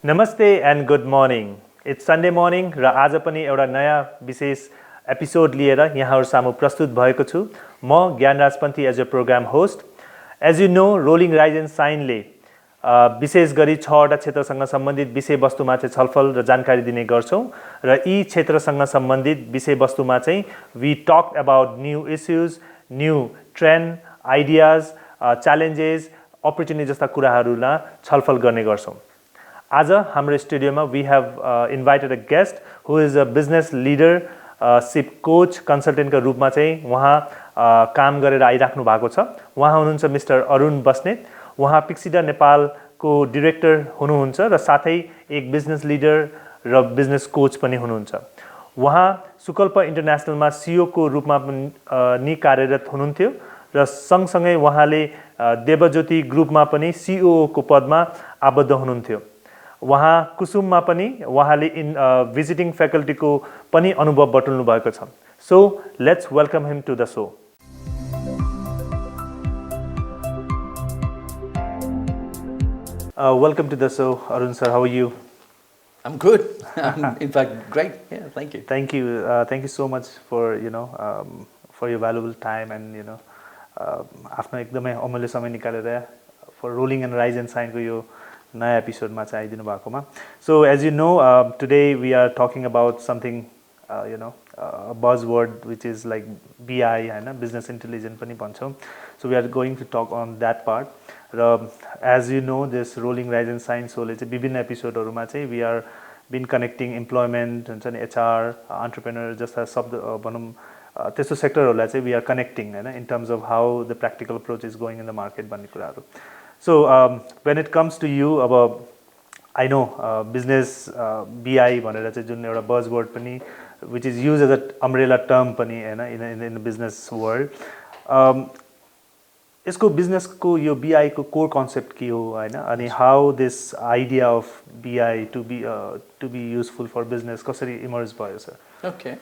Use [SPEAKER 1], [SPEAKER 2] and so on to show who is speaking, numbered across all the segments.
[SPEAKER 1] नमस्ते and good morning it's Sunday morning र आज पनि एउटा नयाँ विशेष एपिसोड लिएर यहाँहरू सामु प्रस्तुत भएको छु म Gyanraj Panthi as a program host as you know rolling rise and साइनले विशेष गरी 6वटा क्षेत्रसँग सम्बन्धित विषयवस्तुमा चाहिँ छलफल र जानकारी दिने गर्छौँ र यी क्षेत्रसँग सम्बन्धित विषयवस्तुमा चाहिँ we talk about new issues new trend ideas challenges opportunity जस्ता कुराहरूलाई छलफल गर्ने गर्छौँ आज हाम्रो स्टुडियोमा we have invited a guest who is a business leadership coach कन्सल्टेन्टका रूपमा चाहिँ उहाँ काम गरेर आइराख्नु भएको छ उहाँ हुनुहुन्छ मिस्टर अरुण बस्नेत उहाँ पिक्सिडा नेपालको डिरेक्टर हुनुहुन्छ र साथै एक बिजनेस लिडर र बिजनेस कोच पनि हुनुहुन्छ उहाँ सुकल्प इन्टरनेसनलमा सिओको रूपमा पनि कार्यरत हुनुहुन्थ्यो र सँगसँगै उहाँले देवज्योति ग्रुपमा पनि सिओको पदमा आबद्ध हुनुहुन्थ्यो उहाँ कुसुममा पनि उहाँले भिजिटिङ फ्याकल्टीको पनि अनुभव बटुल्नु भएको छ so let's welcome him to the show welcome to the show Arun sir how are you
[SPEAKER 2] I'm good. I'm in fact great. Yeah, thank you.
[SPEAKER 1] Thank you so much for for your valuable time and आफ्नो एकदमै अमूल्य समय निकालेर for rolling and rise and साइनको यो नयाँ एपिसोडमा चाहिँ आइदिनु भएकोमा so as you know today we are talking about something buzz word which is like BI होइन बिजनेस इन्टेलिजेन्स पनि भन्छौँ so we are going to talk on that part र as you know this rolling rise and साइन्स सोले चाहिँ विभिन्न एपिसोडहरूमा चाहिँ we are been connecting employment हुन्छ नि एचआर अन्टरप्रेनर जस्ता शब्द भनौँ त्यस्तो सेक्टरहरूलाई चाहिँ वी आर कनेक्टिङ होइन in terms of how the practical approach is going in the market भन्ने कुराहरू so when it comes to you अब आई नो बिजनेस बिआई भनेर चाहिँ जुन एउटा बज वर्ड पनि which is used as a umbrella term पनि होइन इन बिजनेस वर्ल्ड यसको बिजनेसको यो बिआईको कोर कन्सेप्ट के हो होइन अनि how this idea of BI to be useful for business कसरी इमर्ज भयो sir
[SPEAKER 2] okay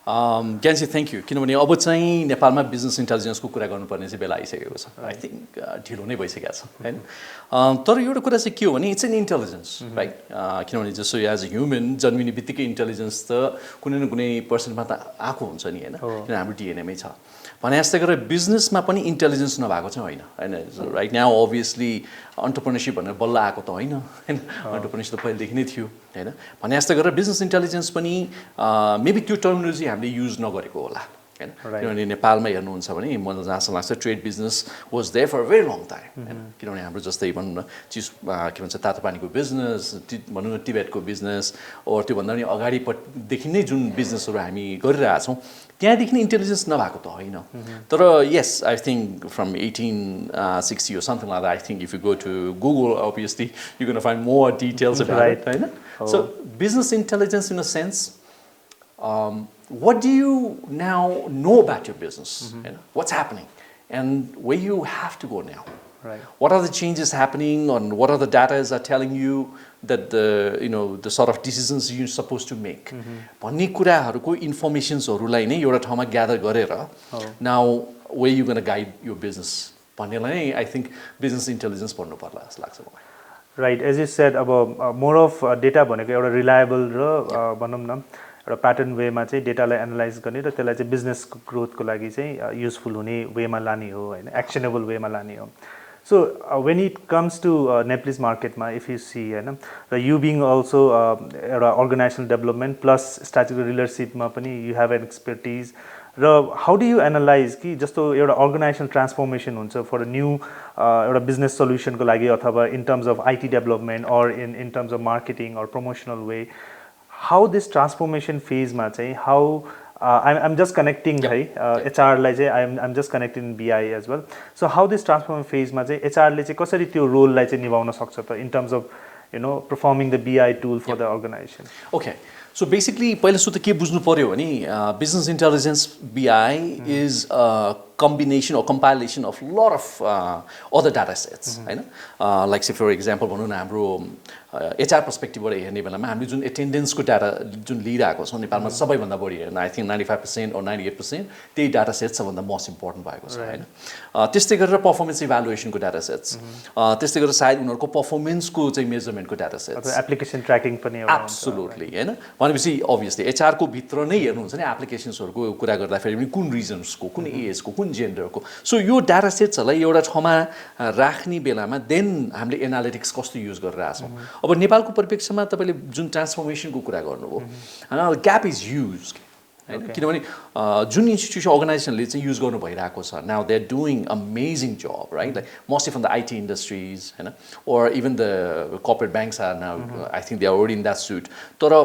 [SPEAKER 2] Gyanji thank you किनभने अब चाहिँ नेपालमा बिजनेस इन्टेलिजेन्सको कुरा गर्नुपर्ने चाहिँ बेला आइसकेको छ आई थिङ्क ढिलो नै भइसकेको छ होइन तर एउटा कुरा चाहिँ के हो भने इट्स एन इन्टेलिजेन्स राइट किनभने जस्तो एज अ ह्युमन जन्मिने बित्तिकै इन्टेलिजेन्स त कुनै न कुनै पर्सेन्टमा त आएको हुन्छ नि होइन किन हाम्रो डिएनएमै छ भने जस्तै गरेर बिजनेसमा पनि इन्टेलिजेन्स नभएको चाहिँ होइन राइट नाउ अभियसली अन्टरप्रेनरसिप भनेर बल्ल आएको त होइन अन्टरप्रेनरसिप त पहिलेदेखि नै थियो होइन भने जस्तै गरेर बिजनेस इन्टेलिजेन्स पनि मेबी त्यो टर्मिनोलोजी हामीले युज नगरेको होला होइन किनभने नेपालमा हेर्नुहुन्छ भने मलाई जहाँसम्म लाग्छ trade business was there for very long time होइन किनभने हाम्रो जस्तै भनौँ न चिज के भन्छ तातो पानीको बिजनेस भनौँ न टिबेटको बिजनेस ओर त्योभन्दा पनि अगाडिदेखि नै जुन बिजनेसहरू हामी गरिरहेछौँ त्यहाँदेखि नै इन्टेलिजेन्स नभएको त होइन तर yes I think from 1860 or something like that I think if you go to Google obviously you're going to find more details about it होइन so business intelligence in a sense what do you now know about your business what's happening and where you have to go now
[SPEAKER 1] right
[SPEAKER 2] what are the changes happening and what are the data are telling you that the sort of decisions you're supposed to make भन्ने कुराहरूको इन्फर्मेसन्सहरूलाई नै एउटा ठाउँमा gather गरेर now where you going to guide your business भन्नेलाई नै I think business intelligence पढ्नु पर्ला जस्तो लाग्छ मलाई
[SPEAKER 1] राइट एज यु सेड अब मोर अफ डेटा भनेको एउटा रिलायबल र भनौँ न एउटा प्याटर्न वेमा चाहिँ डेटालाई एनालाइज गर्ने र त्यसलाई चाहिँ बिजनेसको ग्रोथको लागि चाहिँ युजफुल हुने वेमा लाने हो होइन एक्सनेबल वेमा लाने हो so when it comes to Nepalese मार्केटमा इफ यु सी होइन र यु बिङ अल्सो एउटा अर्गनाइजेसनल डेभलपमेन्ट प्लस स्ट्राटेजिक लिडरसिपमा पनि यु हेभ एन एक्सपर्टिज र हाउ डु यु एनालाइज कि जस्तो एउटा अर्गनाइजेसनल ट्रान्सफर्मेसन हुन्छ फर अ न्यू एउटा बिजनेस सल्युसनको लागि अथवा in terms of IT development or in terms of marketing or promotional way how this transformation फेजमा चाहिँ हाउ I'm just connecting है एचआरलाई चाहिँ I'm just connecting BI as well. So how this transformation phase मा चाहिँ एचआरले चाहिँ कसरी त्यो रोललाई चाहिँ निभाउन सक्छ त in terms of performing the BI tool for the organization.
[SPEAKER 2] Okay. So basically पहिला सुरु त के बुझ्नु पर्यो भने business intelligence BI is a combination or compilation of lot of other data sets, होइन? Like say for example भनौँ न हाम्रो HR पर्सपेक्टिभबाट हेर्ने बेलामा हामीले जुन एटेन्डेन्सको डाटा जुन लिइरहेको छौँ नेपालमा सबैभन्दा बढी हेर्न आई थिङ्क 95% or 98% त्यही डाटा सेट सबभन्दा मोस्ट इम्पोर्टेन्ट भएको छ, होइन? त्यस्तै गरेर पर्फर्मेन्स इभ्यालुएसनको डाटा सेट्स, त्यस्तै गरेर सायद उनीहरूको पर्फर्मेन्सको चाहिँ मेजरमेन्टको डाटा सेट्स,
[SPEAKER 1] एप्लिकेसन ट्र्याकिङ पनि
[SPEAKER 2] एब्सोल्युटली, होइन? भनेपछि अभियसली एचआरको भित्र नै हेर्नुहुन्छ नि एप्लिकेसन्सहरूको कुरा गर्दाखेरि पनि कुन रिजन्सको, कुन एजको, कुन जेन्डरको, सो यो डाटा सेट्सहरूलाई एउटा ठाउँमा राख्ने बेलामा देन हामीले एनालिटिक्स कस्तो युज गरिरहेछौँ। अब नेपालको परिप्रेक्ष्यमा तपाईँले जुन ट्रान्सफर्मेसनको कुरा गर्नुभयो, होइन, ग्याप इज ह्युज, होइन? किनभने जुन इन्स्टिट्युसन अर्गनाइजेसनले चाहिँ युज गर्नु भइरहेको छ now they are doing amazing job, right? Like mostly from the IT industries, होइन, or even the corporate banks are now I think they are already in that suit. तर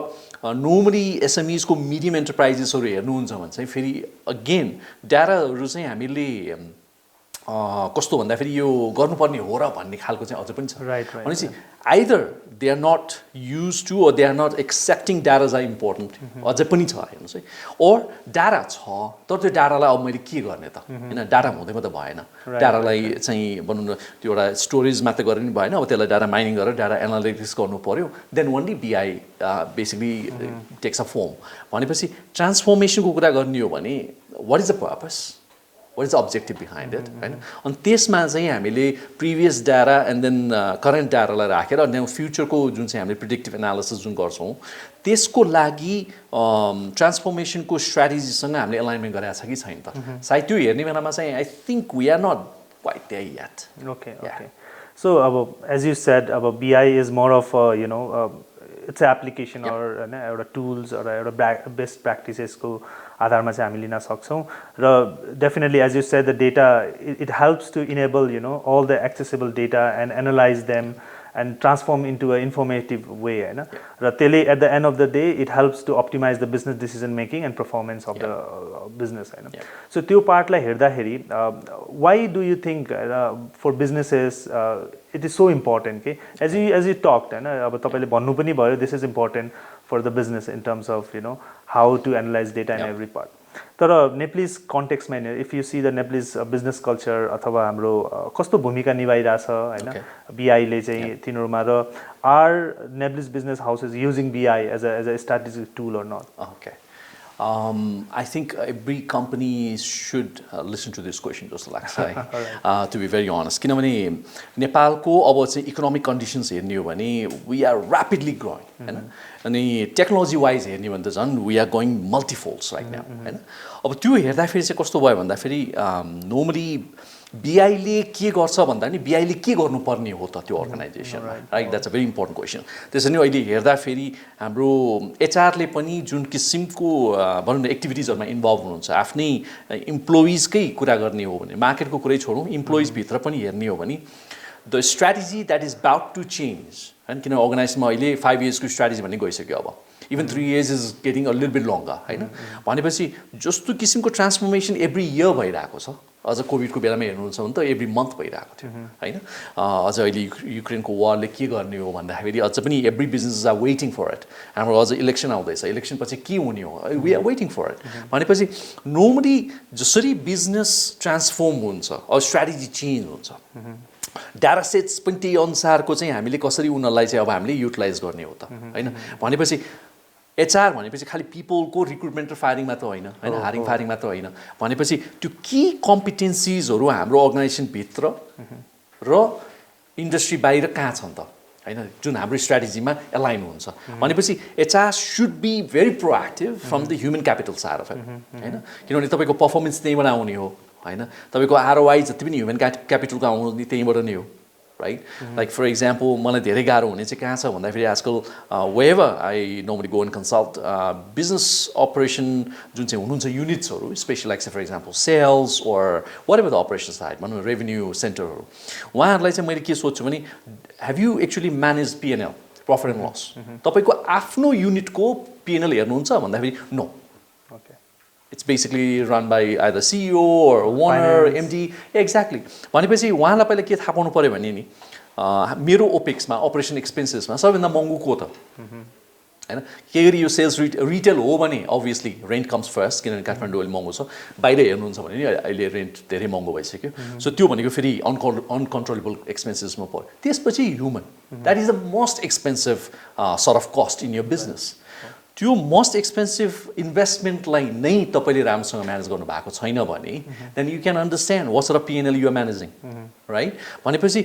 [SPEAKER 2] normally एसएमइजको medium एन्टरप्राइजेसहरू हेर्नुहुन्छ भने चाहिँ फेरि अगेन डाटाहरू चाहिँ हामीले कस्तो भन्दाखेरि यो गर्नुपर्ने हो र भन्ने खालको चाहिँ अझ पनि छ, भनेपछि either they are not used to or they are not accepting datas are important, अझै पनि छ हेर्नुहोस् है, ओर डाटा छ तर त्यो डाटालाई अब मैले के गर्ने त, होइन? डाटा हुँदै मात्रै भएन, डाटालाई चाहिँ भनौँ न त्यो एउटा स्टोरेज मात्रै गरेर नि भएन, अब त्यसलाई डाटा माइनिङ गरेर डाटा एनालिटिक्स गर्नु पऱ्यो, then only BI basically takes a form. भनेपछि ट्रान्सफर्मेसनको कुरा गर्ने हो भने what is the purpose, what is the objective behind it, होइन? अनि त्यसमा चाहिँ हामीले previous data and then current डाटालाई राखेर अनि फ्युचरको जुन चाहिँ हामीले प्रिडिक्टिभ एनालिसिस जुन गर्छौँ त्यसको लागि ट्रान्सफर्मेसनको स्ट्राटेजीसँग हामीले एलाइनमेन्ट गरेको छ कि छैन त, सायद त्यो हेर्ने बेलामा चाहिँ I think we are not quite there yet.
[SPEAKER 1] Okay. So as you said, BI is more of it's an application or एउटा tools or एउटा best practices को आधारमा चाहिँ हामी लिन सक्छौँ र definitely as you said the data it helps to enable all the accessible data and analyze them and transform into an informative way, होइन? र त्यसले at the end of the day it helps to optimize the business decision making and performance of the business, होइन? So त्यो पार्टलाई हेर्दाखेरि why do you think for businesses it is so important, के as you talked, होइन? अब तपाईँले भन्नु पनि भयो this is important for the business in terms of how to analyze data in every part. तर Nepalese कन्टेक्स्टमा हेर्ने if you see the Nepalese business culture अथवा हाम्रो कस्तो भूमिका निभाइरहेछ, होइन, BI ले चाहिँ तिनीहरूमा र are Nepalese business houses using BI as a strategic tool or not?
[SPEAKER 2] Okay. I think every company should listen to this question जस्तो लाग्छ है, to be very honest. किनभने नेपालको अब चाहिँ इकोनोमिक कन्डिसन्स हेर्ने हो भने we are rapidly growing, होइन? अनि टेक्नोलोजी वाइज हेर्ने भने त झन् we are going multifolds right now, होइन? अब त्यो हेर्दाखेरि चाहिँ कस्तो भयो भन्दाखेरि नर्मली बिआईले के गर्छ भन्दा नि बिआईले के गर्नुपर्ने हो त त्यो अर्गनाइजेसनमा, right? That's a very important question. त्यसरी नै अहिले हेर्दाखेरि हाम्रो एचआरले पनि जुन किसिमको भनौँ न एक्टिभिटिजहरूमा इन्भल्भ हुनुहुन्छ, आफ्नै इम्प्लोइजकै कुरा गर्ने हो भने, मार्केटको कुरै छोडौँ, इम्प्लोइजभित्र पनि हेर्ने हो भने the strategy that is about to change, होइन? किन अर्गनाइजेसनमा अहिले 5 इयर्सको स्ट्राटेजी भन्ने गइसक्यो, अब even 3 years is getting a little beet लङ्गर, होइन? भनेपछि जस्तो किसिमको ट्रान्सफर्मेसन एभ्री इयर भइरहेको छ, अझ कोभिडको बेलामा हेर्नुहुन्छ भने त एभ्री मन्थ भइरहेको थियो, होइन? अझ अहिले युक्रेनको वारले के गर्ने हो भन्दाखेरि अझ पनि every businesses are waiting for it. हाम्रो अझ इलेक्सन आउँदैछ, इलेक्सन पछि के हुने हो, we are waiting for it. भनेपछि नर्मली जसरी बिजनेस ट्रान्सफर्म हुन्छ अर स्ट्राटेजी चेन्ज हुन्छ, डाटा सेट्स पनि त्यही अनुसारको चाहिँ हामीले कसरी उनीहरूलाई चाहिँ अब हामीले युटिलाइज गर्ने हो त, होइन? भनेपछि एचआर भनेपछि खालि पिपलको रिक्रुटमेन्ट र फायरिङ मात्र होइन, होइन, हायरिङ फायरिङ मात्र होइन, भनेपछि त्यो की कम्पिटेन्सिजहरू हाम्रो अर्गनाइजेसनभित्र र इन्डस्ट्री बाहिर कहाँ छन् त, होइन, जुन हाम्रो स्ट्राटेजीमा एलाइन हुन्छ। भनेपछि HR should be very proactive from the human capital side of it, होइन? किनभने तपाईँको पर्फर्मेन्स त्यहीँबाट आउने हो, होइन? तपाईँको आरओआई जति पनि ह्युमन क्यापिटलको आउने त्यहीँबाट नै हो, राइट? लाइक फर इक्जाम्पल मलाई धेरै गाह्रो हुने चाहिँ कहाँ छ भन्दाखेरि आजकल whoever I normally go and consult business operation जुन चाहिँ हुनुहुन्छ युनिट्सहरू, specially like for example sales or what ever the operation side भनौँ रेभेन्यू सेन्टरहरू, उहाँहरूलाई चाहिँ मैले के सोध्छु भने have you actually manage पिएनएल, profit and loss? तपाईँको आफ्नो युनिटको पिएनएल हेर्नुहुन्छ भन्दाखेरि no, it's basically run by either CEO or owner, MD. Exactly. भनेपछि उहाँलाई पहिला के थाहा पाउनु पर्यो भने नि मेरो ओपेक्समा अपरेसन एक्सपेन्सेसमा सबैभन्दा महँगो को त, हैन के गरी यो सेल्स रिटेल हो भने अभियसली रेन्ट कम्स फर्स्ट किनभने काठमाडौँ अहिले महँगो छ बाहिर हेर्नुहुन्छ भने नि अहिले रेन्ट धेरै महँगो भइसक्यो सो त्यो भनेको फेरि अनकन्ट्रोलेबल एक्सपेन्सेसमा पर्यो त्यसपछि human that is the most expensive sort of cost in your business त्यो मोस्ट एक्सपेन्सिभ इन्भेस्टमेन्टलाई नै तपाईँले राम्रोसँग म्यानेज गर्नु भएको छैन भने then you can understand what's र पिएनएल युआर म्यानेजिङ राइट भनेपछि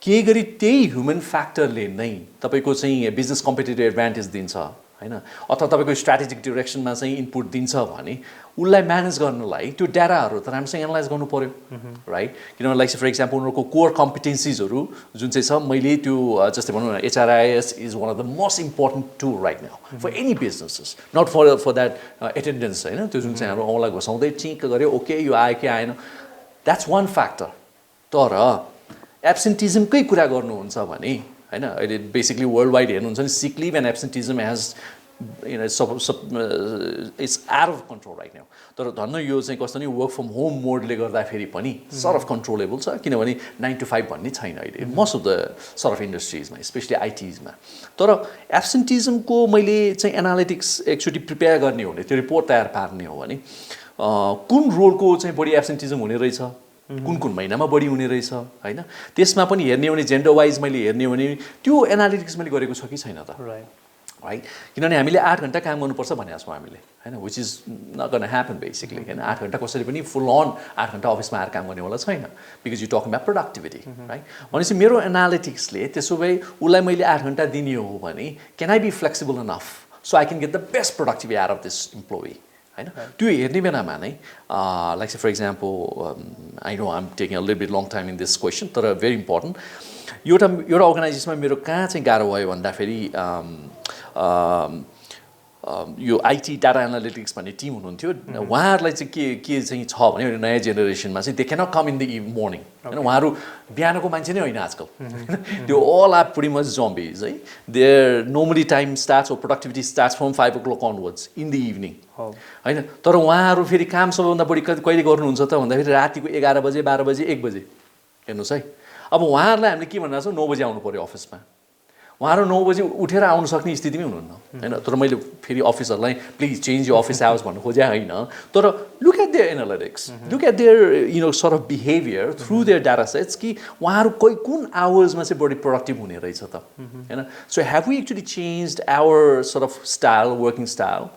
[SPEAKER 2] के गरी त्यही ह्युमन फ्याक्टरले नै तपाईँको चाहिँ बिजनेस कम्पिटेटिभ एडभान्टेज दिन्छ हैन अथवा तपाईँको स्ट्राटेजिक डिरेक्सनमा चाहिँ इनपुट दिन्छ भने उसलाई म्यानेज गर्नलाई त्यो डाटाहरू त राम्रोसँग एनालाइज गर्नु पर्यो राइट किनभने लाइक फर इक्जाम्पल उनीहरूको कोर कम्पिटेन्सिजहरू जुन चाहिँ छ मैले त्यो जस्तै भनौँ न HRIS is one of the most important tool right now for any businesses not for that attendance होइन त्यो जुन चाहिँ हाम्रो औँलाई घोसाउँदै चिक गऱ्यो ओके यो आयो कि आएन द्याट्स वान फ्याक्टर तर एब्सेन्टिजमकै कुरा गर्नुहुन्छ भने हैन अहिले बेसिकली वर्ल्ड वाइड हेर्नुहुन्छ नि sick leave and absenteeism has its out of control right now तर धन्न यो चाहिँ कस्तो नि वर्क फ्रम होम मोडले गर्दाखेरि पनि सर्ट अफ कन्ट्रोलेबल छ किनभने 9 to 5 भन्ने छैन अहिले most of the sort of इन्डस्ट्रिजमा स्पेसली आइटिजमा तर एब्सेन्टिजमको मैले चाहिँ एनालिटिक्स एक्चुअली प्रिपेयर गर्ने हो भने त्यो रिपोर्ट तयार पार्ने हो भने कुन रोलको चाहिँ बढी एब्सेन्टिजम हुने रहेछ कुन महिनामा बढी हुने रहेछ हैन त्यसमा पनि हेर्ने हो भने जेन्डर वाइज मैले हेर्ने हो भने त्यो एनालिटिक्स मैले गरेको छ कि छैन त राइट किनभने हामीले 8 घण्टा काम गर्नुपर्छ भनेको छौँ हामीले हैन which is not gonna happen basically हैन 8 घण्टा कसरी पनि फुल अन 8 घण्टा अफिसमा आएर काम गर्नेवाला छैन because you talking about productivity right भनेपछि मेरो एनालिटिक्सले त्यसो भए उसलाई मैले 8 घण्टा दिने हो भने can I be flexible enough so I can get the best productivity out of this employee हैन त्यो हेर्ने बेलामा नै like for example I know I'm taking a little bit long time in this question तर very important एउटा अर्गनाइजेसनमा मेरो कहाँ चाहिँ गाह्रो भयो भन्दाखेरि यो आइटी डाटा एनालिटिक्स भन्ने टिम हुनुहुन्थ्यो उहाँहरूलाई चाहिँ के चाहिँ छ भने नयाँ जेनेरेसनमा चाहिँ they cannot com in the morning होइन उहाँहरू बिहानको मान्छे नै होइन आजकल त्यो अल आर प्रिटी मच जम्बिज है देयर नर्मली टाइम स्टार्ट्स हो productivity starts from 5 o'clock onwards in the evening होइन तर उहाँहरू फेरि काम सबैभन्दा बढी कहिले गर्नुहुन्छ त भन्दाखेरि रातिको 11 बजे 12 बजे 1 बजे हेर्नुहोस् है अब उहाँहरूलाई हामीले के भनिरहेको छौँ 9 बजे आउनु पऱ्यो अफिसमा उहाँहरू 9 बजे उठेर आउनु सक्ने स्थितिमै हुनुहुन्न होइन तर मैले फेरि अफिसहरूलाई प्लिज चेन्ज यो अफिस आवर्स भन्नु खोजेँ होइन तर look at their analytics look at their sort of behaviour through their data sets कि उहाँहरू कुन आवर्समा चाहिँ बढी प्रोडक्टिभ हुने रहेछ त होइन so have we actually change our sort of style working style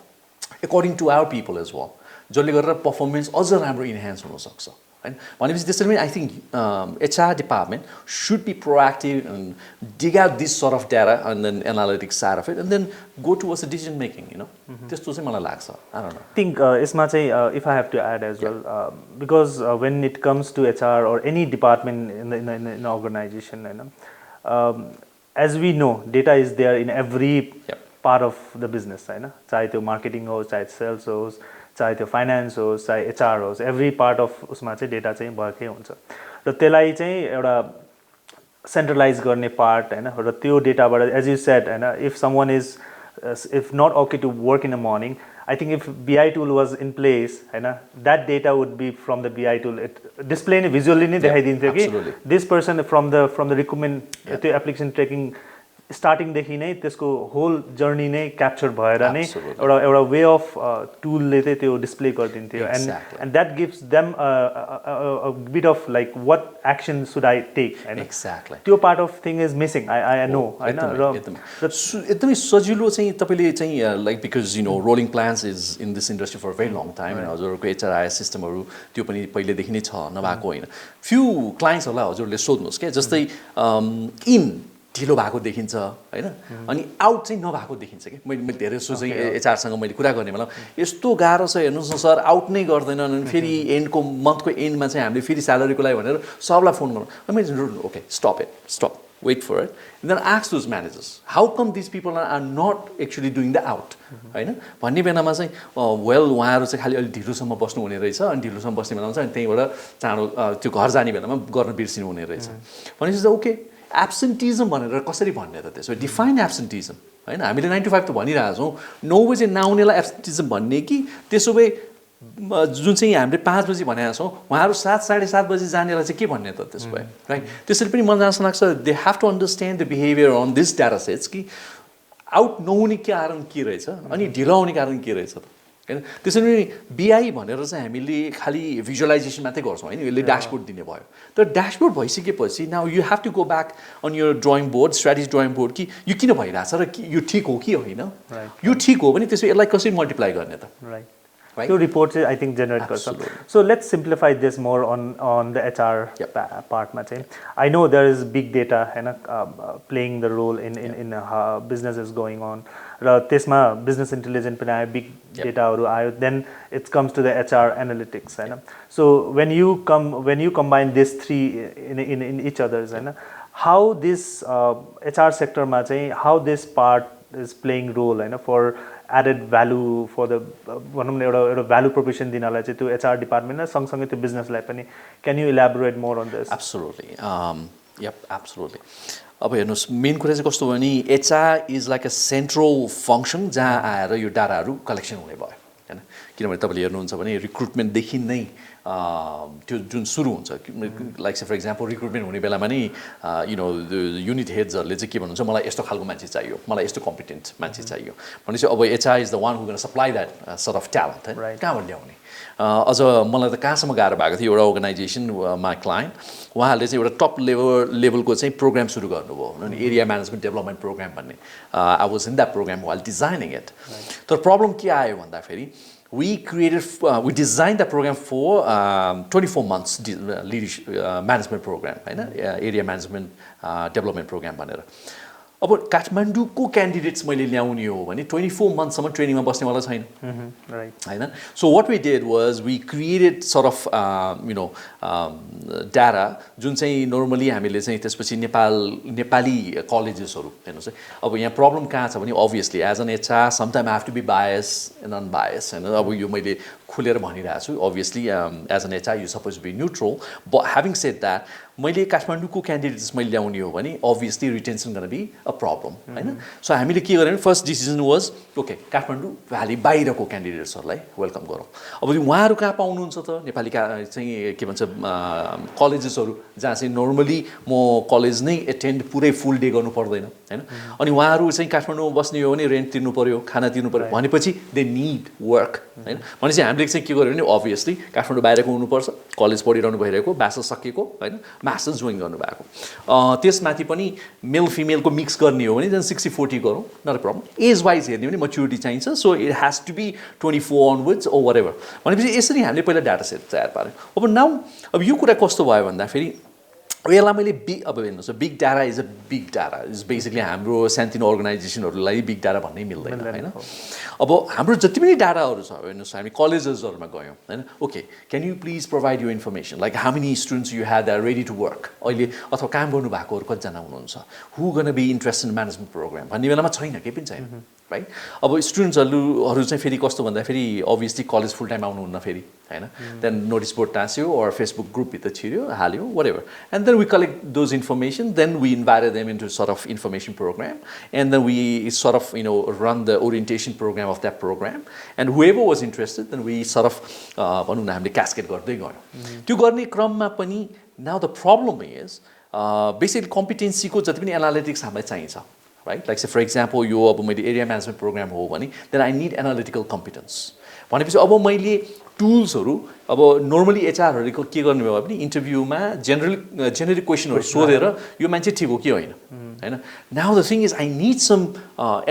[SPEAKER 2] according to our people as well जसले गरेर पर्फर्मेन्स अझ राम्रो इन्हान्स हुनसक्छ होइन भनेपछि त्यसरी पनि I think HR department should be proactive and dig out this sort of data and then analytics side of it and then go towards the decision making you know त्यस्तो चाहिँ मलाई लाग्छ आई डोन्ट नो
[SPEAKER 1] थिङ्क यसमा चाहिँ if I have to add as well because when it comes to HR or any department in organisation होइन as we know data is there in every part of the business होइन चाहे त्यो marketing होस् चाहे sales होस् चाहे त्यो finance होस् चाहे एचआर होस् एभ्री पार्ट अफ उसमा चाहिँ डेटा चाहिँ भएकै हुन्छ र त्यसलाई चाहिँ एउटा सेन्ट्रलाइज गर्ने पार्ट होइन र त्यो डेटाबाट एज यु सेड होइन if someone is if not okay to work in the morning I think if BI tool was in place होइन that data would be from the BI tool display नै visually नै देखाइदिन्थ्यो कि this person from the recruitment त्यो application tracking स्टार्टिङदेखि नै त्यसको whole journey नै क्याप्चर भएर नै एउटा वे अफ टुलले चाहिँ त्यो डिस्प्ले गरिदिन्थ्यो and that gives them bit of like what action should I take होइन त्यो part of thing is missing I know होइन र
[SPEAKER 2] एकदमै सजिलो चाहिँ तपाईँले चाहिँ like because you know rolling plans is in this industry for very long time हजुरहरूको एचआरआइएस सिस्टमहरू त्यो पनि पहिलेदेखि नै छ नभएको होइन फ्यु क्लाइन्ट्सहरूलाई हजुरले सोध्नुहोस् क्या जस्तै इन ढिलो भएको देखिन्छ होइन अनि आउट चाहिँ नभएको देखिन्छ कि मैले धेरै जस्तो चाहिँ एचआरसँग मैले कुरा गर्ने बेला यस्तो गाह्रो छ हेर्नुहोस् न सर आउट नै गर्दैन अनि फेरि एन्डको मन्थको एन्डमा चाहिँ हामीले फेरि स्यालेरीको लागि भनेर सबलाई फोन गर्नु मैले okay stop wait for it then ask those managers how come this people are not actually doing the out होइन भन्ने बेलामा चाहिँ वेल उहाँहरू चाहिँ खालि अलिक ढिलोसम्म बस्नु हुने रहेछ अनि ढिलोसम्म बस्ने बेलामा चाहिँ त्यहीँबाट चाँडो त्यो घर जाने बेलामा गर्न बिर्सिनु हुने रहेछ भनेपछि चाहिँ ओके एब्सेन्टिजम भनेर कसरी भन्ने त त्यसो डिफाइन एब्सेन्टिजम होइन हामीले 9 to 5 त भनिरहेको छौँ 9 बजे नआउनेलाई एब्सेन्टिजम भन्ने कि त्यसो भए जुन चाहिँ हामीले 5 बजी भनेका छौँ उहाँहरू 7, 7:30 बजी जानेलाई चाहिँ के भन्ने त त्यसो भए राइट त्यसरी पनि मलाई जस्तो लाग्छ they have to understand the behaviour on this data sets कि आउट नहुने कारण के रहेछ अनि ढिलो आउने कारण के रहेछ त हैन त्यसैले बिआई भनेर चाहिँ हामीले खालि भिजुअलाइजेसन मात्रै गर्छौँ हैन यसले ड्यासबोर्ड दिने भयो तर ड्यासबोर्ड भइसकेपछि now you have to go back on your drawing board strategy drawing board कि यो किन भइरहेछ र यो ठिक हो कि होइन यो ठिक हो भने त्यसो यसलाई कसरी मल्टिप्लाई गर्ने त
[SPEAKER 1] Right. So report I think generate karcha. So let's simplify this more on the HR part ma chahi. I know there is big data playing the role in how business is going on. Ra tesma business intelligence pani ayo big data haru ayo then it comes to the HR analytics हैन. So when you combine these three in each others हैन how this HR sector ma chahi how this part is playing role हैन for added value for the भनौँ न एउटा value proposition दिनलाई चाहिँ त्यो HR department र सँगसँगै त्यो businessलाई पनि can you elaborate more on this?
[SPEAKER 2] Absolutely. Absolutely. अब हेर्नुहोस् मेन कुरा चाहिँ कस्तो भयो भने HR is like a central function जहाँ आएर यो डाटाहरू कलेक्सन हुने भयो हैन किनभने तपाईँले हेर्नुहुन्छ भने रिक्रुटमेन्टदेखि नै त्यो जुन सुरु हुन्छ लाइक फर इक्जाम्पल रिक्रुटमेन्ट हुने बेलामा नि यु नो युनिट हेड्सहरूले चाहिँ के भन्नुहुन्छ मलाई यस्तो खालको मान्छे चाहियो मलाई यस्तो कम्पिटेन्ट मान्छे चाहियो भनेपछि अब HR is the one who gonna supply that sort of talent है कहाँबाट ल्याउने अझ मलाई त कहाँसम्म गाह्रो भएको थियो एउटा अर्गनाइजेसन माई क्लाइन्ट उहाँहरूले चाहिँ एउटा टप लेभलको चाहिँ प्रोग्राम सुरु गर्नुभयो एरिया म्यानेजमेन्ट डेभलपमेन्ट प्रोग्राम भन्ने I was in that programme while designing it तर प्रब्लम के आयो भन्दाखेरि we designed the program for 24 months leadership management program हैन area management development program भनेर अब काठमाडौँको क्यान्डिडेट्स मैले ल्याउने हो भने 24 मन्थसम्म ट्रेनिङमा बस्नेवाला छैन हैन so what we did was we created sort of you know data जुन चाहिँ नर्मली हामीले चाहिँ त्यसपछि नेपाली कलेजेसहरू हेर्नुहोस् है अब यहाँ प्रब्लम कहाँ छ भने obviously as an HR sometime I have to be bias and unbias हैन अब यो मैले खुलेर भनिरहेको छु obviously as an HR you suppose be neutral but having said that मैले काठमाडौँको क्यान्डिडेट्स मैले ल्याउने हो भने अभियसली रिटेन्सन गर्न बी अ प्रब्लम हैन सो हामीले के गर्यौँ first decision was okay Kathmandu valley बाहिरको क्यान्डिडेट्सहरूलाई वेलकम गरौँ अब उहाँहरू कहाँ पाउनुहुन्छ त नेपाली चाहिँ के भन्छ कलेजेसहरू जहाँ चाहिँ नर्मली म कलेज नै एटेन्ड पुरै फुल डे गर्नु पर्दैन हैन अनि उहाँहरू चाहिँ काठमाडौँमा बस्ने हो भने रेन्ट तिर्नु पर्यो खाना तिर्नु पर्यो भनेपछि दे निड वर्क हैन भनेपछि हामीले चाहिँ के गर्यो भने अभियसली काठमाडौँ बाहिरको हुनुपर्छ कलेज पढिरहनु भइरहेको ब्याचलर सकेको हैन मास्टर्स जोइन गर्नुभएको त्यसमाथि पनि मेल फिमेलको मिक्स गर्ने हो भने झन् 60-40 गरौँ not a problem age wise हेर्ने भने मेच्युरिटी चाहिन्छ so it has to be 24 onwards oh whatever भनेपछि यसरी हामीले पहिला डाटा सेट तयार पार्यौँ अब नाउ अब यो कुरा कस्तो भयो भन्दाखेरि यसलाई मैले अब हेर्नुहोस् big data is a big data is basically हाम्रो सानोतिनो अर्गनाइजेसनहरूलाई बिग डाटा भन्नै मिल्दैन होइन अब हाम्रो जति पनि डाटाहरू छ हेर्नुहोस् हामी कलेजेसहरूमा गयौँ होइन okay can you please provide you information like how many students you had are ready to work अहिले अथवा काम गर्नु भएकोहरू कतिजना हुनुहुन्छ who gonna be interest in management program भन्ने बेलामा छैन केही पनि छैन राइट अब स्टुडेन्ट्सहरू चाहिँ फेरि कस्तो भन्दाखेरि अभियसली कलेज फुल टाइम आउनुहुन्न फेरि होइन देन नोटिस बोर्ड टाँस्यो अर फेसबुक ग्रुपभित्र छिर्यो हाल्यो whatever and then we collect those information then we invited them into sort of information programme and then we sort of you know run the orientation programme of that programme and whoever was interested then we sort of भनौँ न हामीले क्यास्केट गर्दै गयौँ त्यो गर्ने क्रममा पनि now the problem is basically कम्पिटेन्सीको जति पनि एनालिटिक्स हामीलाई चाहिन्छ right like say for example यो अब मैले एरिया म्यानेजमेन्ट प्रोग्राम हो भने then I need analytical competence भनेपछि अब मैले टुल्सहरू अब नर्मली एचआरहरूको के गर्ने भयो भने इन्टरभ्यूमा जेनरली क्वेसनहरू सोधेर यो मान्छे ठिक हो कि होइन हैन now the thing is I need some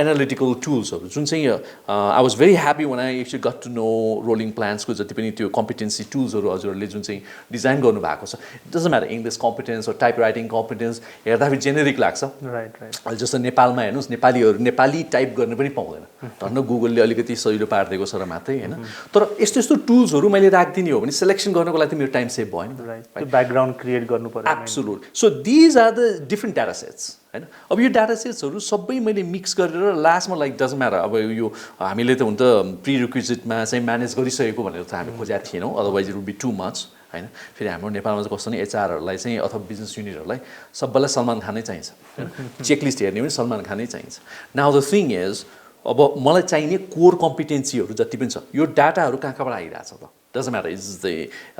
[SPEAKER 2] analytical टुल्सहरू जुन चाहिँ I was very happy when I actually got to know rolling प्लान्सको जति पनि त्यो कम्पिटेन्सी टुल्सहरू हजुरहरूले जुन चाहिँ डिजाइन गर्नु भएको छ it doesn't matter English competence or type writing competence हेर्दाखेरि जेनेरिक लाग्छ
[SPEAKER 1] राइट
[SPEAKER 2] अहिले जस्तो नेपालमा हेर्नुहोस् नेपालीहरू नेपाली टाइप गर्न पनि पाउँदैन धन्न गुगलले अलिकति सजिलो पारिदिएको छ र मात्रै होइन तर यस्तो यस्तो टुल्सहरू मैले राखिदिने हो भने सेलेक्सन गर्नको लागि मेरो टाइम सेभ भएन
[SPEAKER 1] राइट ब्याकग्राउन्ड क्रिएट गर्नु पर्यो
[SPEAKER 2] absolute so these are the different data sets हैन अब यो डाटा सेट्सहरू सबै मैले मिक्स गरेर लास्टमा लाइक डजन्ट म्याटर अब यो हामीले त हुन त प्री रिक्विजिटमा चाहिँ म्यानेज गरिसकेको भनेर त हामी खोजेका थिएनौँ otherwise it would be too much हैन फेरि हाम्रो नेपालमा चाहिँ कस्तो नि एचआरहरूलाई चाहिँ अथवा बिजनेस युनिटहरूलाई सबैलाई सलमान खानै चाहिन्छ चेकलिस्ट हेर्ने पनि सलमान खानै चाहिन्छ नाउ द थिङ इज अब मलाई चाहिने कोर कम्पिटेन्सीहरू जति पनि छ यो डाटाहरू कहाँबाट आइरहेछ त डजन्ट म्याटर इज द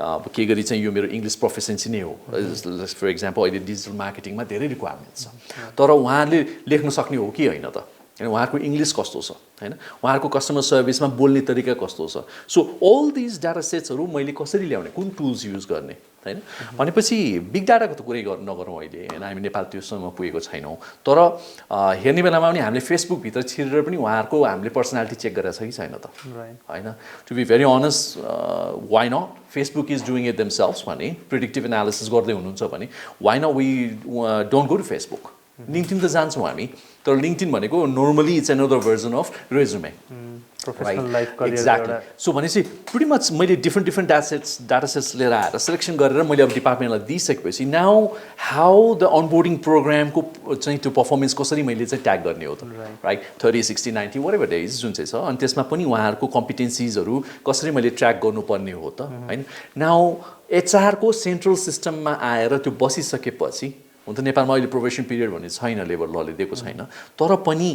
[SPEAKER 2] अब के गरी चाहिँ यो मेरो इङ्ग्लिस प्रोफेसन्सी नै हो फर इक्जाम्पल अहिले डिजिटल मार्केटिङमा धेरै रिक्वायरमेन्ट छ तर उहाँले लेख्न सक्ने हो कि होइन त होइन उहाँहरूको इङ्ग्लिस कस्तो छ होइन उहाँहरूको कस्टमर सर्भिसमा बोल्ने तरिका कस्तो छ सो अल दिज डाटा सेट्सहरू मैले कसरी ल्याउने कुन टुल्स युज गर्ने होइन भनेपछि बिग डाटाको त कुरै नगरौँ अहिले होइन हामी नेपाल त्योसम्म पुगेको छैनौँ तर हेर्ने बेलामा पनि हामीले फेसबुकभित्र छिरेर पनि उहाँहरूको हामीले पर्सनालिटी चेक गरेको छ कि छैन त होइन to be very honest why not Facebook is doing it themselves भने प्रिडिक्टिभ एनालिसिस गर्दै हुनुहुन्छ भने why not we don't go to Facebook LinkedIn त जान्छौँ हामी तर लिङ्कडिन भनेको normally it's another version of resume exactly so भनेपछि प्रिटी मच मैले डिफ्रेन्ट डाटा सेट्स लिएर आएर सेलेक्सन गरेर मैले अब डिपार्टमेन्टलाई दिइसकेपछि नाउ हाउ द अनबोर्डिङ प्रोग्रामको चाहिँ त्यो पर्फर्मेन्स कसरी मैले चाहिँ ट्याग गर्ने हो त राइट 30, 60, 90 whatever days जुन चाहिँ छ अनि त्यसमा पनि उहाँहरूको कम्पिटेन्सिजहरू कसरी मैले ट्र्याक गर्नुपर्ने हो त होइन नाउ एचआरको सेन्ट्रल सिस्टममा आएर त्यो बसिसकेपछि हुन त नेपालमा अहिले प्रोबेसन पिरियड भन्ने छैन लेबर लले दिएको छैन तर पनि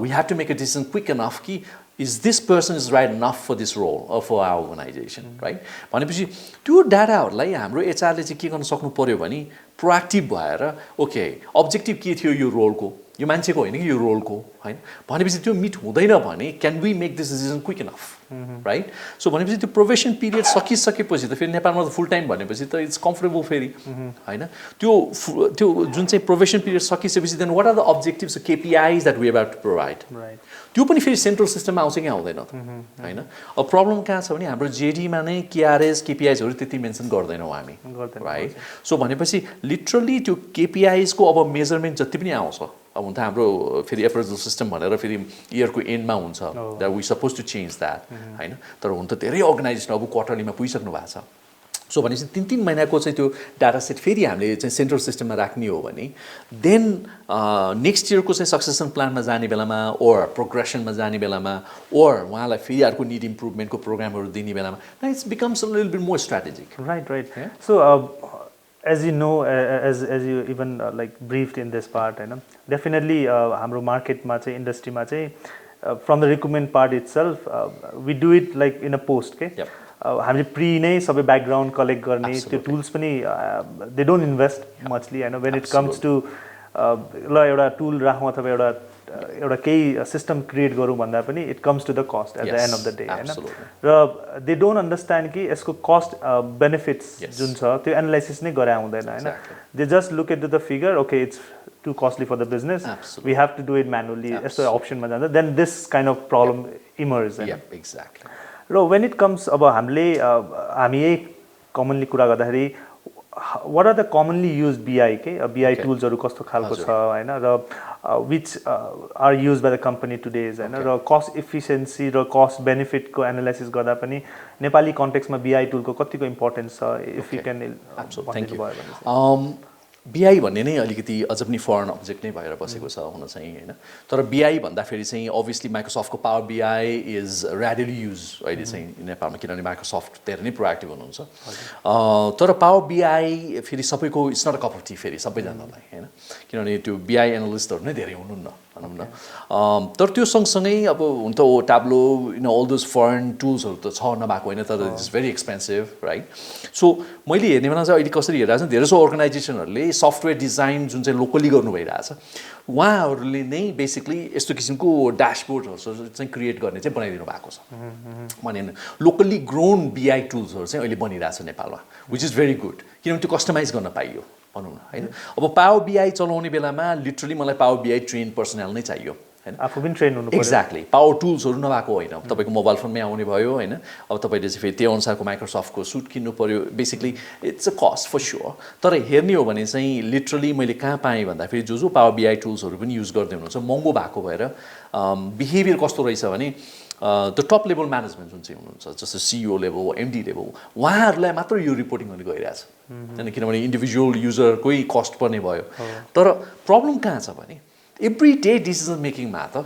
[SPEAKER 2] we have to make a decision quick enough कि is this person is right enough for this role for our organization right भनेपछि त्यो डाटाहरूलाई हाम्रो एचआरले चाहिँ के गर्न सक्नु पर्यो भने प्रोएक्टिभ भएर ओके अब्जेक्टिभ के थियो यो रोलको यो मान्छेको होइन कि यो रोलको होइन भनेपछि त्यो मिट हुँदैन भने can we make this decision quick enough right so भनेपछि त्यो प्रोबेसन पिरियड सकिसकेपछि त फेरि नेपालमा त फुल टाइम भनेपछि त इट्स कम्फर्टेबल फेरि होइन त्यो जुन चाहिँ प्रोबेसन पिरियड सकिसकेपछि then what are the objectives KPIs that we about to provide त्यो पनि फेरि सेन्ट्रल सिस्टममा आउँछ कि आउँदैन त होइन अब प्रब्लम कहाँ छ भने हाम्रो जेडीमा नै केआरएस केपिआइजहरू त्यति मेन्सन गर्दैनौँ हामी राइट सो भनेपछि लिटरली त्यो केपिआइजको अब मेजरमेन्ट जति पनि आउँछ अब हुन त हाम्रो फेरि एप्रेजल सिस्टम भनेर फेरि इयरको एन्डमा हुन्छ that we suppose to change that होइन तर हुन त धेरै अर्गनाइजेसन अब क्वार्टरलीमा पुगिसक्नु भएको छ सो भनेपछि 3-3 महिनाको चाहिँ त्यो डाटा सेट फेरि हामीले चाहिँ सेन्ट्रल सिस्टममा राख्ने हो भने देन नेक्स्ट इयरको चाहिँ सक्सेसन प्लानमा जाने बेलामा ओर प्रोग्रेसनमा जाने बेलामा ओर उहाँलाई फेरि अर्को निड इम्प्रुभमेन्टको प्रोग्रामहरू दिने बेलामा it's becomes a little bit more strategic
[SPEAKER 1] right so as you know, as you even like briefed in this part, definitely हाम्रो market मा चाहिँ industry मा चाहिँ from the recruitment part itself, we do it like in a post, okay? हामीले pre नै सबै background collect गर्ने त्यो टुल्स पनि दे डोन्ट इन्भेस्ट मचली होइन वेन इट कम्स टु ल एउटा टुल राखौँ अथवा एउटा केही सिस्टम क्रिएट गरौँ भन्दा पनि it comes to the cost at the end of the day होइन र दे डोन्ट अन्डरस्ट्यान्ड कि यसको कस्ट बेनिफिट्स जुन छ त्यो एनालाइसिस नै गरे हुँदैन होइन they just look at the figure okay it's too costly for the business we have to do it manually यस्तो अप्सनमा जाँदा then this kind of problem emerge
[SPEAKER 2] exactly
[SPEAKER 1] र वेन इट कम्स अब हामी यही कमनली कुरा गर्दाखेरि what are the commonly used BI के बिआई टुल्सहरू कस्तो खालको छ होइन र which are used by the company today's होइन र कस्ट इफिसियन्सी र कस्ट बेनिफिटको एनालाइसिस गर्दा पनि नेपाली कन्टेक्समा बिआई टुलको कतिको इम्पोर्टेन्स छ इफ यु क्यान भन्नु भयो भने
[SPEAKER 2] बिआई भन्ने नै अलिकति अझ पनि फरेन अब्जेक्ट नै भएर बसेको छ हुन चाहिँ होइन तर बिआई भन्दाखेरि चाहिँ अभियसली माइक्रोसफ्टको power BI is rapidly use अहिले चाहिँ नेपालमा किनभने माइक्रोसफ्ट धेरै नै प्रोएक्टिभ हुनुहुन्छ तर पावर बिआई फेरि सबैको it's not a cup of tea फेरि सबैजनालाई होइन किनभने त्यो बिआई एनालिस्टहरू नै धेरै हुनुहुन्न भनौँ न तर त्यो सँगसँगै अब हुन त ट्याब्लो अल दोज फरेन टुल्सहरू त छ नभएको होइन तर it's very expensive right so मैले हेर्ने बेला चाहिँ अहिले कसरी हेरिरहेको छ धेरै जसो अर्गनाइजेसनहरूले सफ्टवेयर डिजाइन जुन चाहिँ लोकली गर्नु भइरहेछ उहाँहरूले नै बेसिकली यस्तो किसिमको ड्यासबोर्डहरू चाहिँ क्रिएट गर्ने चाहिँ बनाइदिनु भएको छ भने लोकल्ली ग्रोन बिआई टुल्सहरू चाहिँ अहिले बनिरहेछ नेपालमा विच इज भेरी गुड किनभने त्यो कस्टमाइज गर्न पाइयो भनौँ न होइन अब पावर बिआई चलाउने बेलामा लिटरली मलाई पावर बिआई ट्रेन पर्सनल नै चाहियो होइन
[SPEAKER 1] आफू पनि ट्रेन हुनु
[SPEAKER 2] एक्ज्याक्टली पावर टुल्सहरू नभएको होइन तपाईँको मोबाइल फोनमै आउने भयो होइन अब तपाईँले चाहिँ फेरि त्यो अनुसारको माइक्रोसफ्टको सुट किन्नु पऱ्यो basically it's a cost for sure तर हेर्ने हो भने चाहिँ लिटरली मैले कहाँ पाएँ भन्दाखेरि जो पावर बिआई टुल्सहरू पनि युज गर्दै हुनुहुन्छ महँगो भएको भएर बिहेभियर कस्तो रहेछ भने द टप लेभल म्यानेजमेन्ट जुन चाहिँ हुनुहुन्छ जस्तो सिइओ लेभल एमडी लेभल उहाँहरूलाई मात्र यो रिपोर्टिङ गर्ने गइरहेछ होइन किनभने इन्डिभिजुअल युजरकै कस्ट पर्ने भयो तर प्रब्लम कहाँ छ भने एभ्री डे डिसिजन मेकिङमा त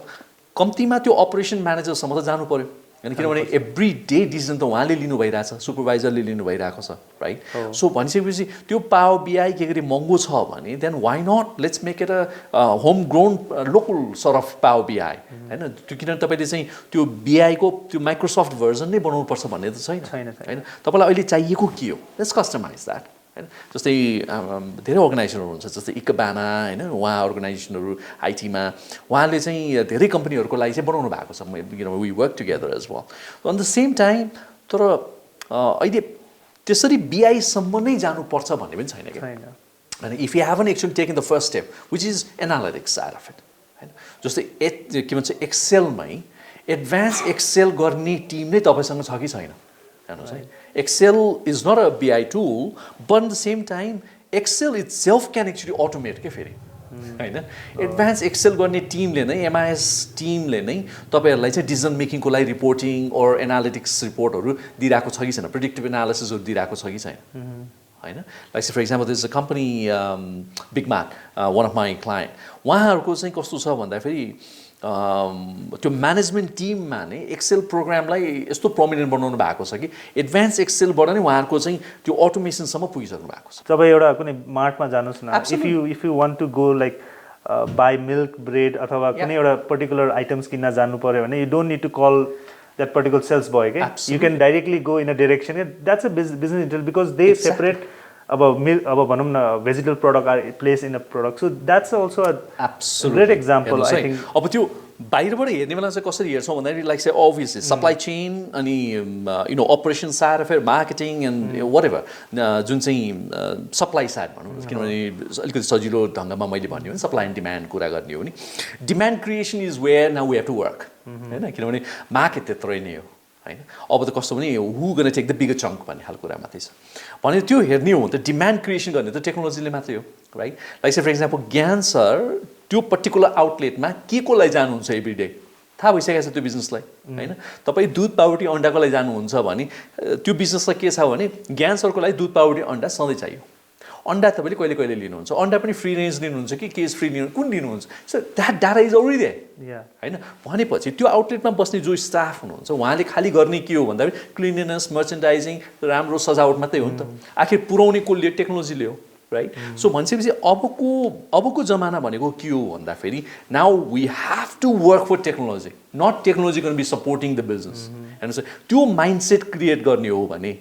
[SPEAKER 2] कम्तीमा त्यो अपरेसन म्यानेजरसम्म त जानु पऱ्यो होइन किनभने एभ्री डे डिसिजन त उहाँले लिनु भइरहेछ सुपरभाइजरले लिनु भइरहेको छ राइट सो भनिसकेपछि त्यो पावर बिआई के गरी महँगो छ भने then why not let's make it a home grown local sort of Power BI होइन त्यो किनभने तपाईँले चाहिँ त्यो बिआईको त्यो माइक्रोसफ्ट भर्जन नै बनाउनुपर्छ भन्ने त छैन होइन तपाईँलाई अहिले चाहिएको के हो लेट्स कस्टमाइज द्याट हैन जस्तै धेरै अर्गनाइजेसनहरू हुन्छ जस्तै इकबाना हैन उहाँ अर्गनाइजेसनहरू आइटीमा उहाँले चाहिँ धेरै कम्पनीहरूको लागि चाहिँ बनाउनु भएको छ we work together as well on the same time तर अहिले त्यसरी बीआईसम्म नै जानुपर्छ भन्ने पनि छैन क्या हैन if you haven actually taken the first step which is analytics side of it हैन जस्तै के भन्छ एक्सेलमै एडभान्स एक्सेल गर्ने टिम नै तपाईँसँग छ कि छैन हेर्नुहोस् है Excel is not a BI tool but at the same time Excel itself can actually automate के फेरि हैन एडभान्स एक्सेल गर्ने टिमले नै एमआइएस टिमले नै तपाईँहरूलाई चाहिँ डिसिजन मेकिङको लागि रिपोर्टिङ ओर एनालिटिक्स रिपोर्टहरू दिइरहेको छ कि छैन प्रिडिक्टिभ एनालिसिसहरू दिइरहेको छ कि छैन हैन like for example this a company Big Mart one of my client उहाँहरूको चाहिँ कस्तो छ भन्दाखेरि त्यो म्यानेजमेन्ट टिममा नै एक्सेल प्रोग्रामलाई यस्तो प्रोमिनेन्ट बनाउनु भएको छ कि एडभान्स एक्सेलबाट नै उहाँहरूको चाहिँ त्यो अटोमेसनसम्म पुगिसक्नु भएको छ
[SPEAKER 1] तपाईँ एउटा कुनै मार्टमा जानुहोस् न if you want to go like buy milk bread अथवा कुनै एउटा पर्टिकुलर आइटम्स किन्न जानु पर्यो भने you don't need to call that particular sales boy के you can directly go in a direction that's a business intel because they separate अब भनौँ न vegetable product are place in a product so that's also a great example I think
[SPEAKER 2] अब त्यो बाहिरबाट हेर्ने बेला चाहिँ कसरी हेर्छौँ भन्दाखेरि लाइक चाहिँ अभियसली सप्लाई चेन अनि यु नो अपरेसन साइड फेरि मार्केटिङ एन्ड वाट एभर जुन चाहिँ सप्लाई साइड भनौँ किनभने अलिकति सजिलो ढङ्गमा मैले भन्यो भने सप्लाई एन्ड डिमान्ड कुरा गर्ने हो भने demand creation is where now we have to work होइन किनभने मार्केट त्यत्रै नै हो हैन अब त कस्तो भने who gonna take the bigger chunk भन्ने खालको कुरा मात्रै छ भने त्यो हेर्ने हो भने त डिमान्ड क्रिएसन गर्ने त टेक्नोलोजीले मात्रै हो राइट लाइक फर इक्जाम्पल ज्ञान सर त्यो पर्टिकुलर आउटलेटमा के को लागि जानुहुन्छ एभ्री डे थाहा भइसकेको छ त्यो बिजनेसलाई होइन तपाईँ दुध पाउरोटी अन्डाको लागि जानुहुन्छ भने त्यो बिजनेसलाई के छ भने ज्ञान सरको लागि दुध पाउरोटी अन्डा सधैँ चाहियो अन्डा तपाईँले कहिले कहिले लिनुहुन्छ अन्डा पनि फ्री रेन्ज लिनुहुन्छ कि केस फ्री लिनु कुन लिनुहुन्छ so that data is already there होइन भनेपछि त्यो आउटलेटमा बस्ने जो स्टाफ हुनुहुन्छ उहाँले खालि गर्ने के हो भन्दाखेरि क्लिननेस मर्चेन्डाइजिङ राम्रो सजावट मात्रै हो नि त आखिर पुऱ्याउने कसले टेक्नोलोजीले हो राइट सो भनेपछि अबको जमाना भनेको के हो भन्दाखेरि now we have to work for technology not technology can be supporting the business हेर्नुहोस् त्यो माइन्डसेट क्रिएट गर्ने हो भने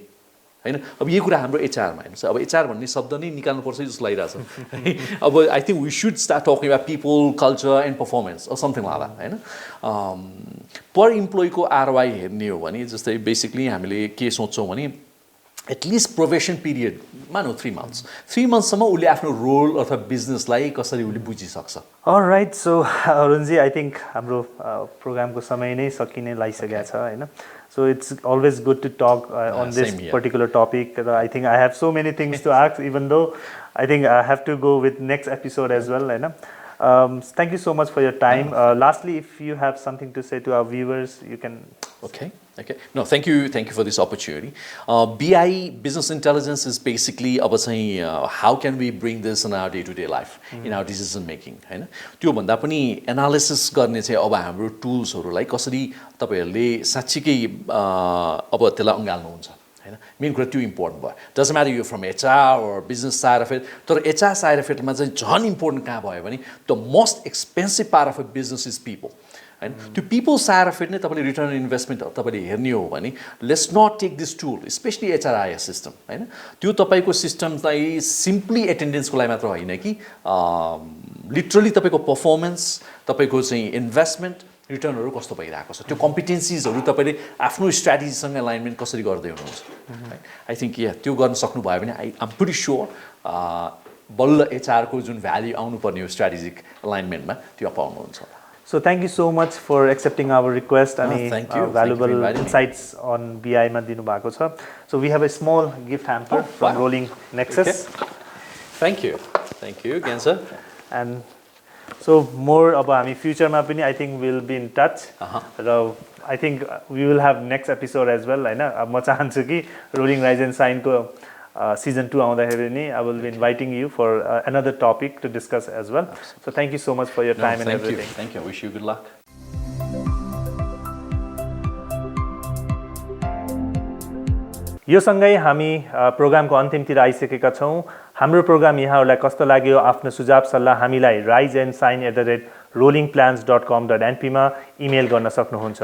[SPEAKER 2] होइन अब यही कुरा हाम्रो एचआरमा हेर्नुहोस् अब एचआर भन्ने शब्द नै निकाल्नुपर्छ जस्तो लागिरहेछ अब I think we should start talking about people culture and performance something like that होइन पर इम्प्लोइको आरवाई हेर्ने हो भने जस्तै बेसिकली हामीले के सोच्छौँ भने एटलिस्ट प्रोभेसन पिरियड मानौँ 3 मन्थ्ससम्म उसले आफ्नो रोल अथवा बिजनेसलाई कसरी उसले बुझिसक्छ
[SPEAKER 1] all right so Arun ji I think हाम्रो प्रोग्रामको समय नै सकिने लागिसकेको छ होइन so it's always good to talk on this particular topic र I think I have so many things to ask even though I think I have to go with next episode as well होइन thank you so much for your time. Lastly, if you have something to say to our viewers, you can.
[SPEAKER 2] Okay. No, thank you for this opportunity. BI, business intelligence, is basically about saying how can we bring this in our day-to-day life, in our decision making. होइन त्यो भन्दा पनि analysis गर्ने चाहिँ अब हाम्रो टुल्सहरूलाई कसरी तपाईँहरूले साँच्चीकै अब त्यसलाई अँगाल्नुहुन्छ होइन मेन कुरा त्यो इम्पोर्टेन्ट भयो doesn't matter you from HR or business side of it तर एचआर साइड अफ इटमा चाहिँ झन् इम्पोर्टेन्ट कहाँ भयो भने the most expensive part of a business is people होइन त्यो पिपल साइड अफ इट नै तपाईँले रिटर्न इन्भेस्टमेन्ट तपाईँले हेर्ने हो भने let's not take this tool specially HRIS system होइन त्यो तपाईँको सिस्टमलाई सिम्पली एटेन्डेन्सको लागि मात्र होइन कि लिटरली तपाईँको पर्फर्मेन्स तपाईँको चाहिँ इन्भेस्टमेन्ट रिटर्नहरू कस्तो भइरहेको छ त्यो कम्पिटेन्सिजहरू तपाईँले आफ्नो स्ट्राटेजीसँग एलाइनमेन्ट कसरी गर्दै हुनुहुन्छ आई थिङ्क त्यो गर्न सक्नुभयो भने आम प्रिटी स्योर बल्ल एचआरको जुन भ्याल्यु आउनुपर्ने हो स्ट्राटेजिक एलाइनमेन्टमा त्यो पाउनुहुन्छ
[SPEAKER 1] So thank you so much for accepting our request and valuable insights on BI मा दिनु भएको छ. So we have a small gift hamper from Rolling Nexus.
[SPEAKER 2] Okay. Thank you, Gyanraj.
[SPEAKER 1] And so more about हामी future मा पनि I think we'll be in touch. र I think we will have next episode as well हैन. अब म चाहन्छु कि Rolling Rise and Shine को season 2 आउँदाखेरि नि I will be inviting you for another topic to discuss as well. So thank you so much for your time and everything.
[SPEAKER 2] Thank you. I wish you good luck.
[SPEAKER 1] यो सँगै हामी प्रोग्रामको अन्तिमतिर आइसकेका छौं. हाम्रो प्रोग्राम यहाँहरूलाई कस्तो लाग्यो आफ्नो सुझाव सल्लाह हामीलाई riseandshine@rollingplans.com.np मा इमेल गर्न सक्नुहुन्छ.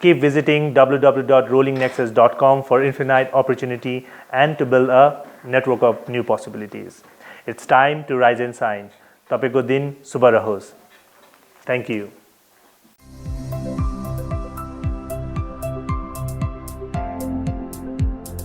[SPEAKER 1] Keep visiting www.rollingnexus.com for infinite opportunity and to build a network of new possibilities. It's time to rise and shine. तपाईँको दिन शुभ रहोस्. Thank you.